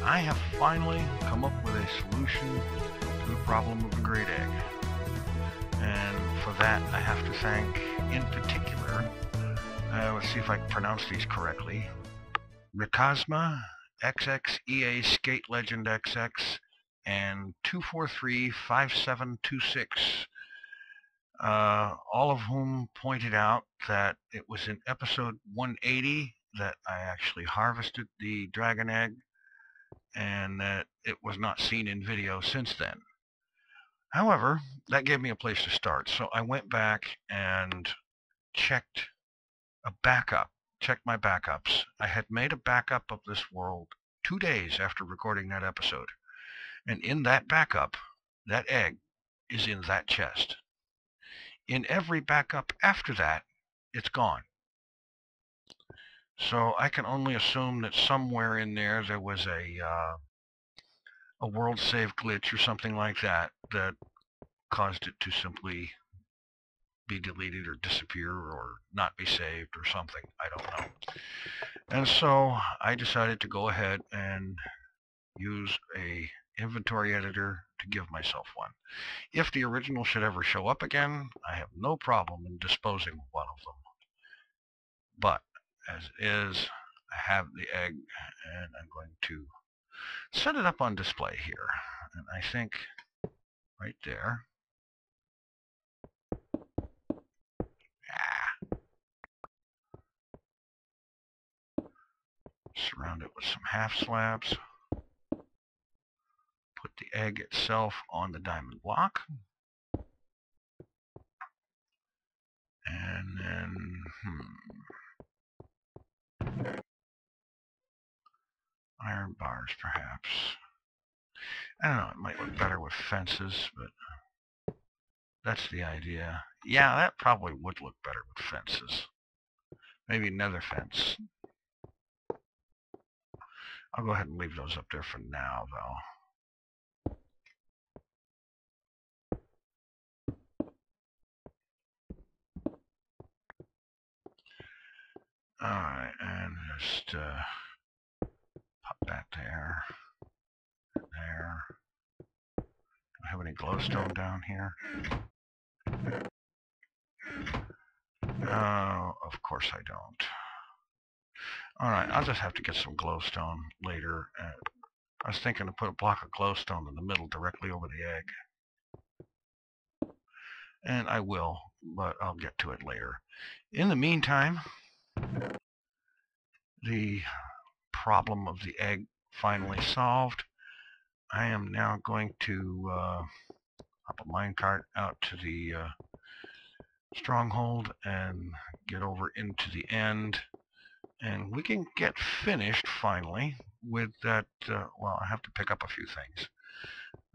I have finally come up with a solution to the problem of the great egg. And for that, I have to thank, in particular, let's see if I can pronounce these correctly, Rikazma, XXEA Skate Legend XX, and 2435726, all of whom pointed out that it was in episode 180 that I actually harvested the dragon egg, and that it was not seen in video since then. However, that gave me a place to start, so I went back and checked my backups. I had made a backup of this world 2 days after recording that episode, and in that backup, that egg is in that chest. In every backup after that, it's gone. So I can only assume that somewhere in there was a world save glitch or something like that that caused it to simply be deleted or disappear or not be saved or something. I don't know. And so I decided to go ahead and use a inventory editor to give myself one. If the original should ever show up again, I have no problem in disposing of one of them. But as it is, I have the egg, and I'm going to set it up on display here. And I think right there. Surround it with some half slabs. Put the egg itself on the diamond block. And then, iron bars perhaps. I don't know, it might look better with fences, but that's the idea. Yeah, that probably would look better with fences. Maybe another fence. I'll go ahead and leave those up there for now, though. Alright, and just pop that there. There. Do I have any glowstone down here? Of course I don't. Alright, I'll just have to get some glowstone later. I was thinking to put a block of glowstone in the middle directly over the egg. And I will, but I'll get to it later. In the meantime, the problem of the egg finally solved. I am now going to hop a minecart out to the stronghold and get over into the end, and we can get finished finally with that. Well, I have to pick up a few things.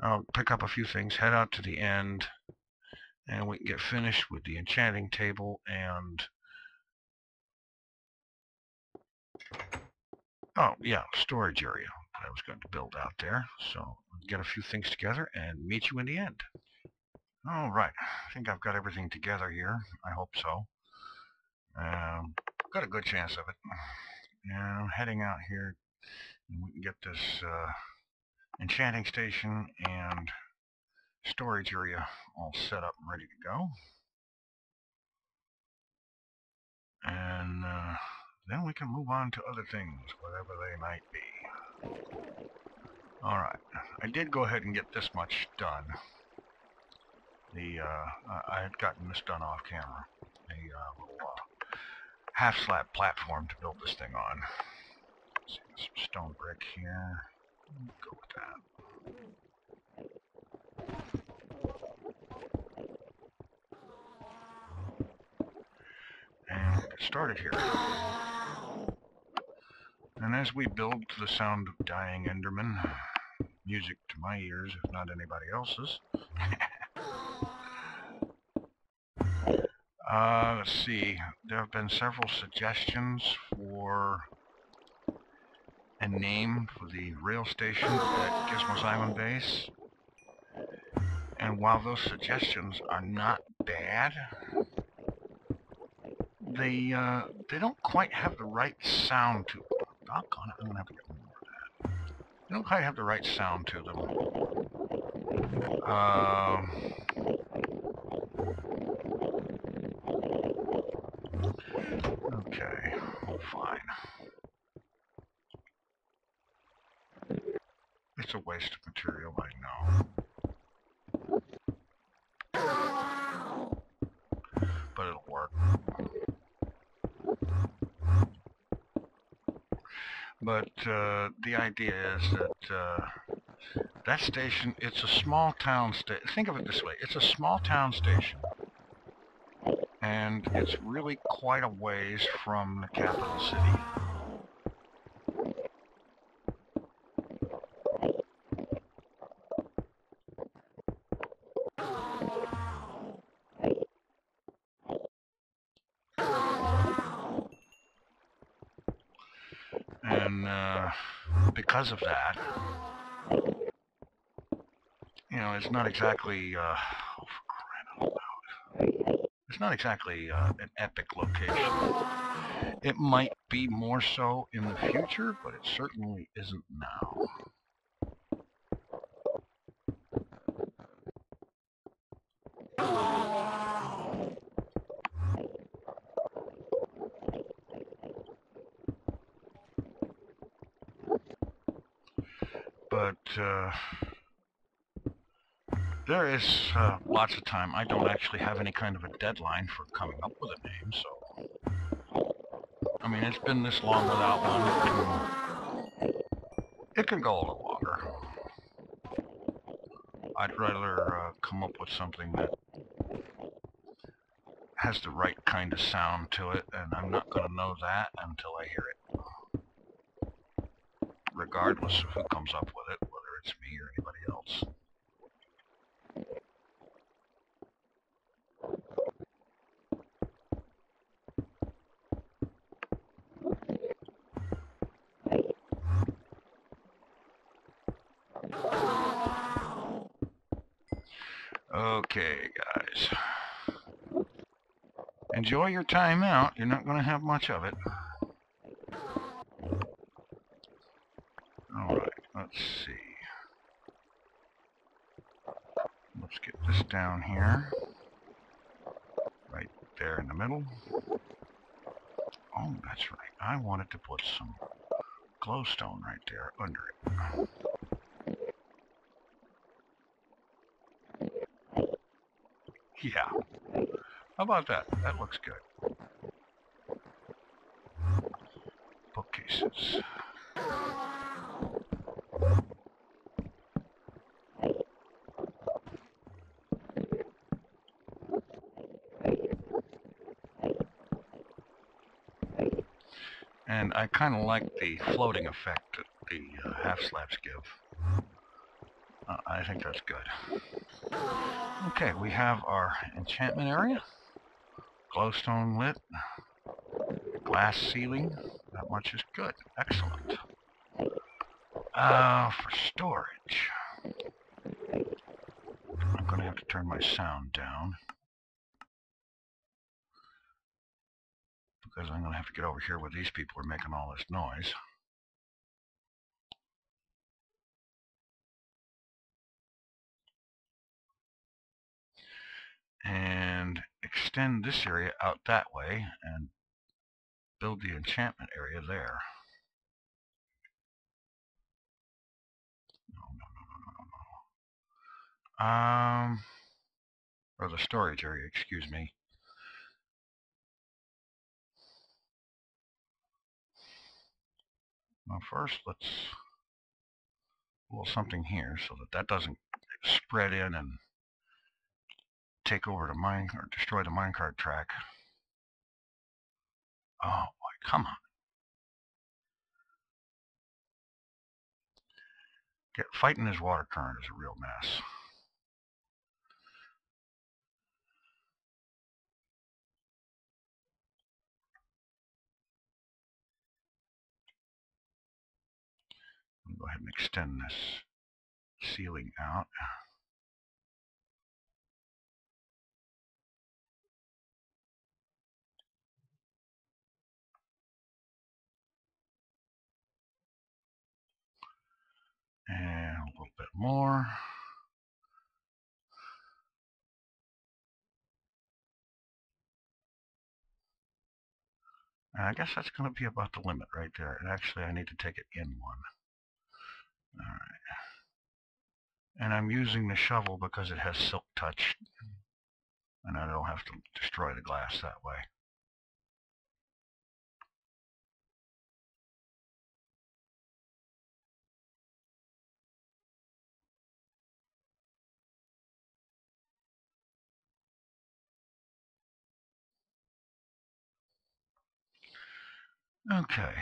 I'll pick up a few things, head out to the end, and we can get finished with the enchanting table and storage area that I was going to build out there. So I'll get a few things together and meet you in the end. All right, I think I've got everything together here. I hope so. Got a good chance of it. And I'm heading out here, and we can get this enchanting station and storage area all set up and ready to go. And then we can move on to other things, whatever they might be. Alright, I did go ahead and get this much done. I had gotten this done off camera. A little half slab platform to build this thing on. Let's see, some stone brick here. Go with that. And get started here. And as we build to the sound of dying Enderman, music to my ears, if not anybody else's. Let's see, there have been several suggestions for a name for the rail station at Gizmo's Island Base. And while those suggestions are not bad, they don't quite have the right sound to them. Doggone it, I'm going to have to get more of that. They don't quite have the right sound to them. Um, okay, fine. It's a waste of material, I know. But it'll work. But the idea is that that station, it's a small town station. Think of it this way. It's a small town station. And it's really quite a ways from the capital city. And because of that, you know, it's not exactly, oh, for crying out loud. It's not exactly an epic location. It might be more so in the future, but it certainly isn't now. But there is lots of time. I don't actually have any kind of a deadline for coming up with a name, so I mean, it's been this long without one. It can go a little longer. I'd rather come up with something that has the right kind of sound to it, and I'm not going to know that until I hear it. Regardless of who comes up with it, whether it's me or anybody else. Okay, guys. Enjoy your time out. You're not going to have much of it. Alright, let's see. Let's get this down here. Right there in the middle. Oh, that's right. I wanted to put some glowstone right there under it. Yeah. How about that? That looks good. Bookcases. And I kind of like the floating effect that the half slabs give. I think that's good. Okay, we have our enchantment area. Glowstone lit. Glass ceiling. That much is good. Excellent. For storage, I'm going to have to turn my sound down. Because I'm going to have to get over here where these people are making all this noise. And extend this area out that way and build the enchantment area there. No. Or the storage area, excuse me. Well, first let's do something here so that that doesn't spread in and take over the mine or destroy the minecart track. Oh boy, come on. Fighting this water current is a real mess. I'll go ahead and extend this ceiling out. And a little bit more. And I guess that's going to be about the limit right there. And actually, I need to take it in one. All right. And I'm using the shovel because it has silk touch. And I don't have to destroy the glass that way. Okay.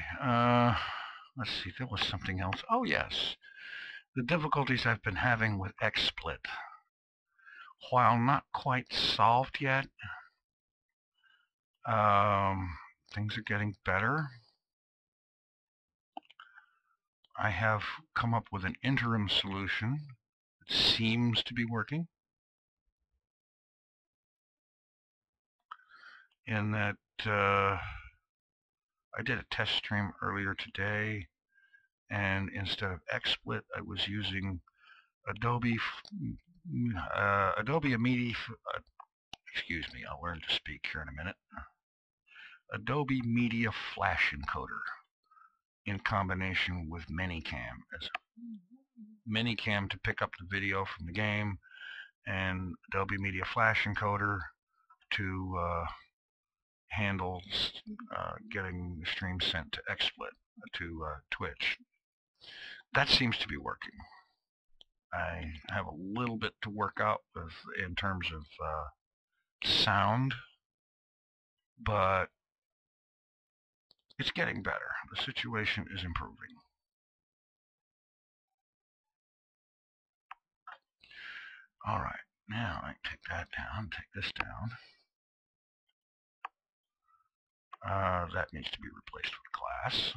Let's see. There was something else. Oh, yes. The difficulties I've been having with XSplit. While not quite solved yet, things are getting better. I have come up with an interim solution. It seems to be working. In that I did a test stream earlier today, and instead of XSplit, I was using Adobe Media. Excuse me, I'll learn to speak here in a minute. Adobe Media Flash Encoder in combination with Minicam, as Minicam to pick up the video from the game, and Adobe Media Flash Encoder to handle getting the stream sent to XSplit, to Twitch. That seems to be working. I have a little bit to work out with in terms of sound, but it's getting better. The situation is improving. All right, now I take that down, take this down. That needs to be replaced with glass.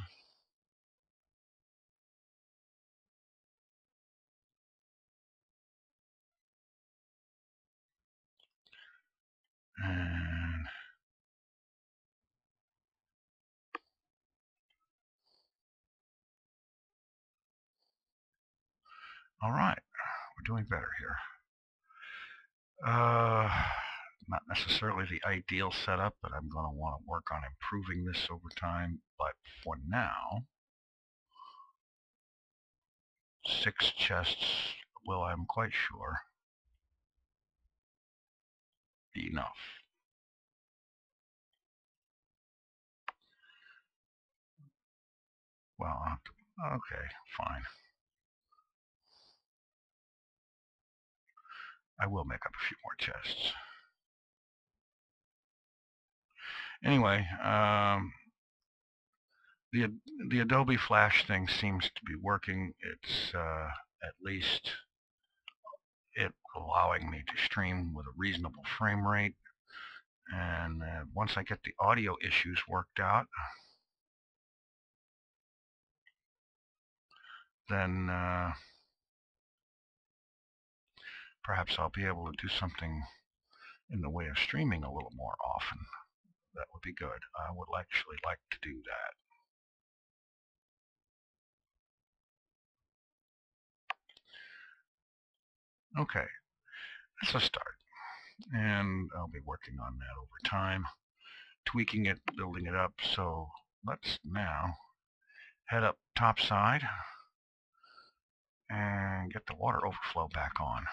And all right, we're doing better here. Not necessarily the ideal setup, but I'm going to want to work on improving this over time. But for now, 6 chests will, I'm quite sure, be enough. Well, okay, fine. I will make up a few more chests. Anyway, the Adobe Flash thing seems to be working. It's at least allowing me to stream with a reasonable frame rate. And once I get the audio issues worked out, then perhaps I'll be able to do something in the way of streaming a little more often. That would be good. I would actually like to do that. Okay, that's a start. And I'll be working on that over time, tweaking it, building it up. So let's now head up topside and get the water overflow back on.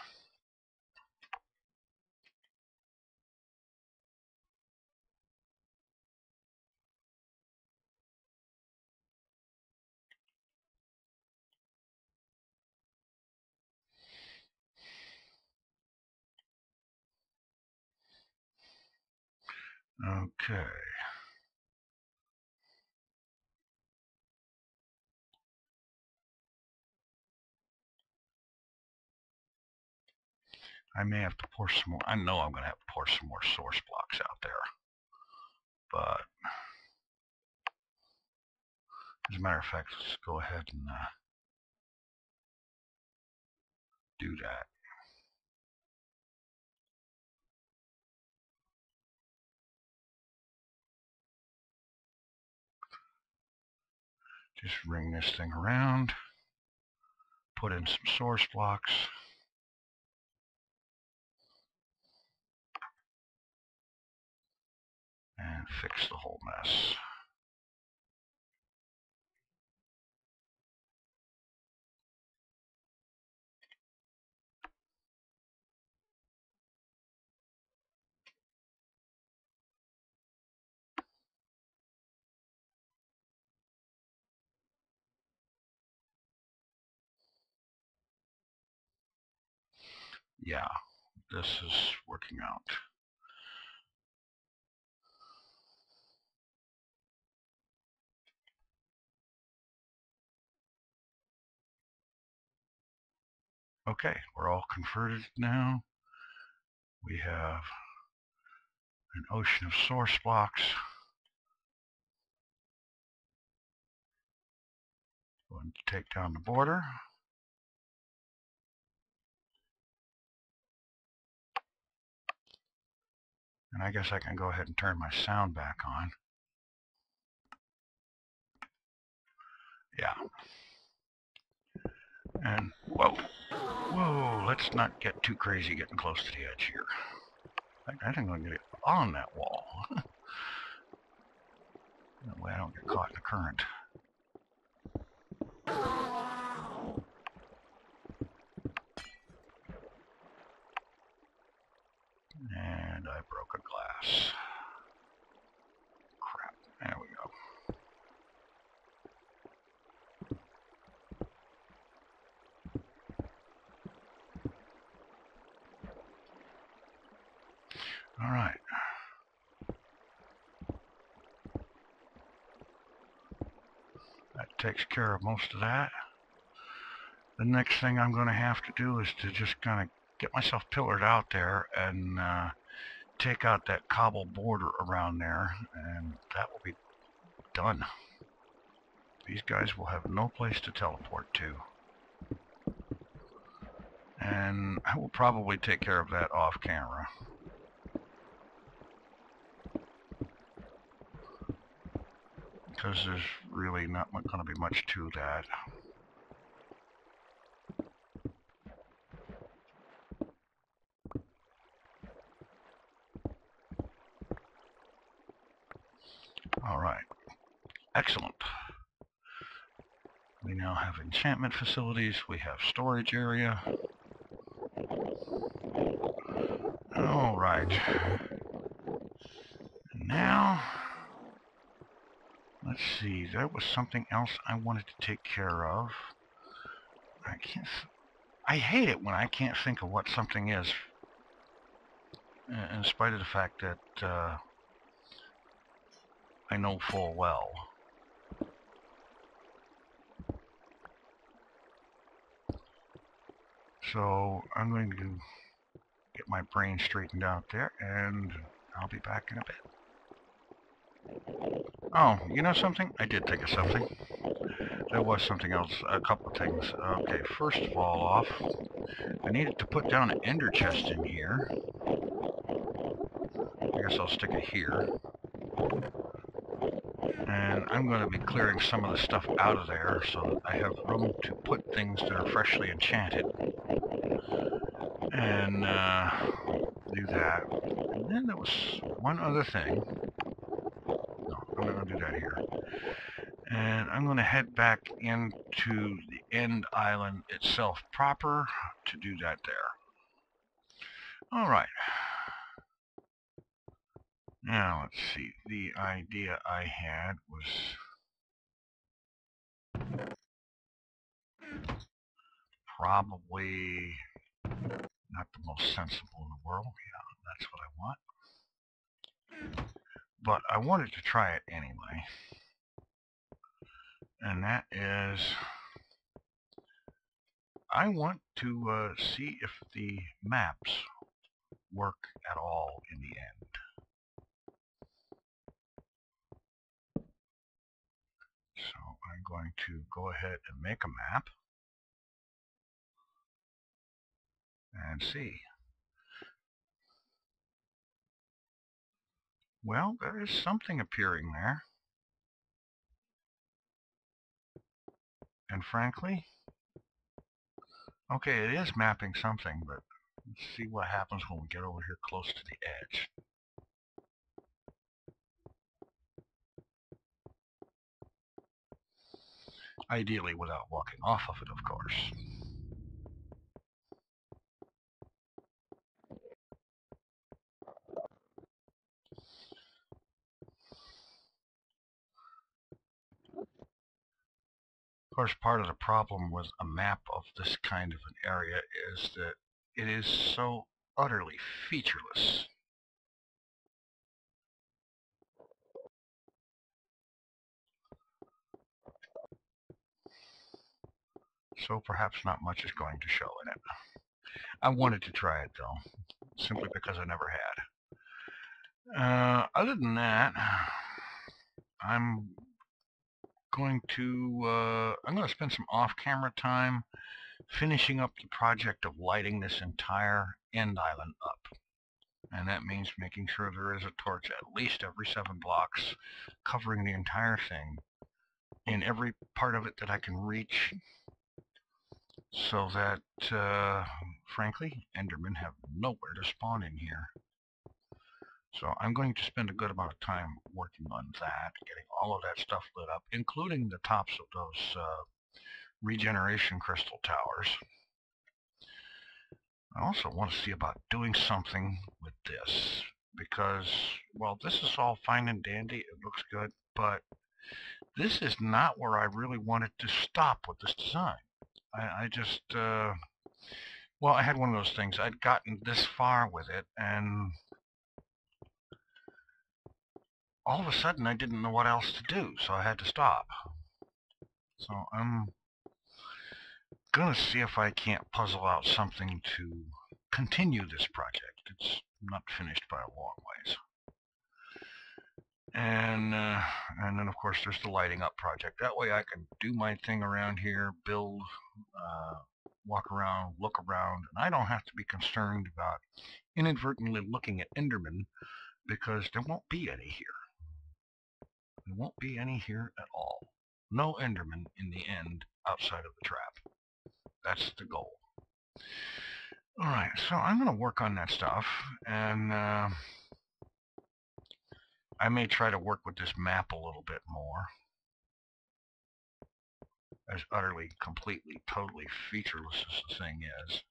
Okay. I may have to pour some more. I know I'm going to have to pour some more source blocks out there. But as a matter of fact, let's go ahead and do that. Just ring this thing around, put in some source blocks. And fix the whole mess. Yeah, this is working out. Okay, we're all converted now. We have an ocean of source blocks. Going to take down the border. And I guess I can go ahead and turn my sound back on. Yeah. And whoa, let's not get too crazy getting close to the edge here. I think I'm going to get it on that wall. That way I don't get caught in the current. And I broke a glass. Crap. There we go. All right. That takes care of most of that. The next thing I'm going to have to do is to just kind of get myself pillared out there and take out that cobble border around there, and that will be done. These guys will have no place to teleport to. And I will probably take care of that off camera. Because there's really not going to be much to that. All right. Excellent. We now have enchantment facilities. We have storage area. All right. Now, let's see. There was something else I wanted to take care of. I hate it when I can't think of what something is, in spite of the fact that I know full well. So I'm going to get my brain straightened out there, and I'll be back in a bit. Oh, you know something? I did think of something. There was something else, a couple of things. Okay, first of all I needed to put down an ender chest in here. I guess I'll stick it here. And I'm going to be clearing some of the stuff out of there so that I have room to put things that are freshly enchanted. And do that. And then there was one other thing. No, I'm not going to do that here. And I'm going to head back into the end island itself proper to do that there. All right. Now, let's see. The idea I had was probably not the most sensible in the world. Yeah, that's what I want. But I wanted to try it anyway. And that is, I want to see if the maps work at all in the end. So I'm going to go ahead and make a map and see. Well, there is something appearing there. And frankly, Okay, it is mapping something, but let's see what happens when we get over here close to the edge. Ideally without walking off of it, of course. Of course, part of the problem with a map of this kind of an area is that it is so utterly featureless. So perhaps not much is going to show in it. I wanted to try it though, simply because I never had. Other than that, I'm going to spend some off-camera time finishing up the project of lighting this entire end island up. And that means making sure there is a torch at least every 7 blocks, covering the entire thing in every part of it that I can reach, so that, frankly, Endermen have nowhere to spawn in here. So I'm going to spend a good amount of time working on that, getting all of that stuff lit up, including the tops of those regeneration crystal towers. I also want to see about doing something with this, because, well, this is all fine and dandy, it looks good, but this is not where I really wanted to stop with this design. I just, well, I had one of those things. I'd gotten this far with it, and all of a sudden I didn't know what else to do, so I had to stop. So I'm gonna see if I can't puzzle out something to continue this project. It's not finished by a long ways. And then of course there's the lighting up project. That way I can do my thing around here, build, walk around, look around, and I don't have to be concerned about inadvertently looking at Endermen, because there won't be any here. There won't be any here at all. No Endermen in the end outside of the trap. That's the goal. Alright, so I'm going to work on that stuff, and I may try to work with this map a little bit more. As utterly, completely, totally featureless as the thing is.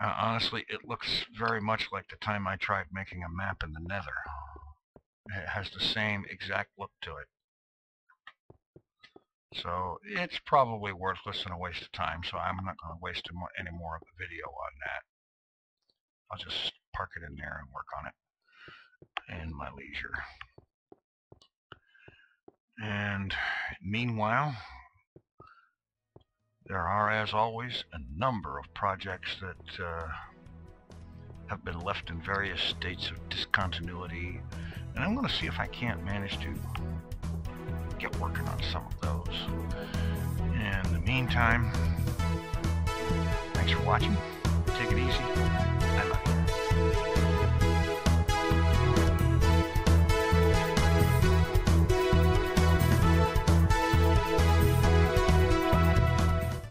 Honestly, it looks very much like the time I tried making a map in the Nether. It has the same exact look to it. So it's probably worthless and a waste of time, so I'm not going to waste any more of the video on that. I'll just park it in there and work on it in my leisure. And meanwhile, there are, as always, a number of projects that have been left in various states of discontinuity, and I'm going to see if I can't manage to get working on some of those. In the meantime, thanks for watching. Take it easy.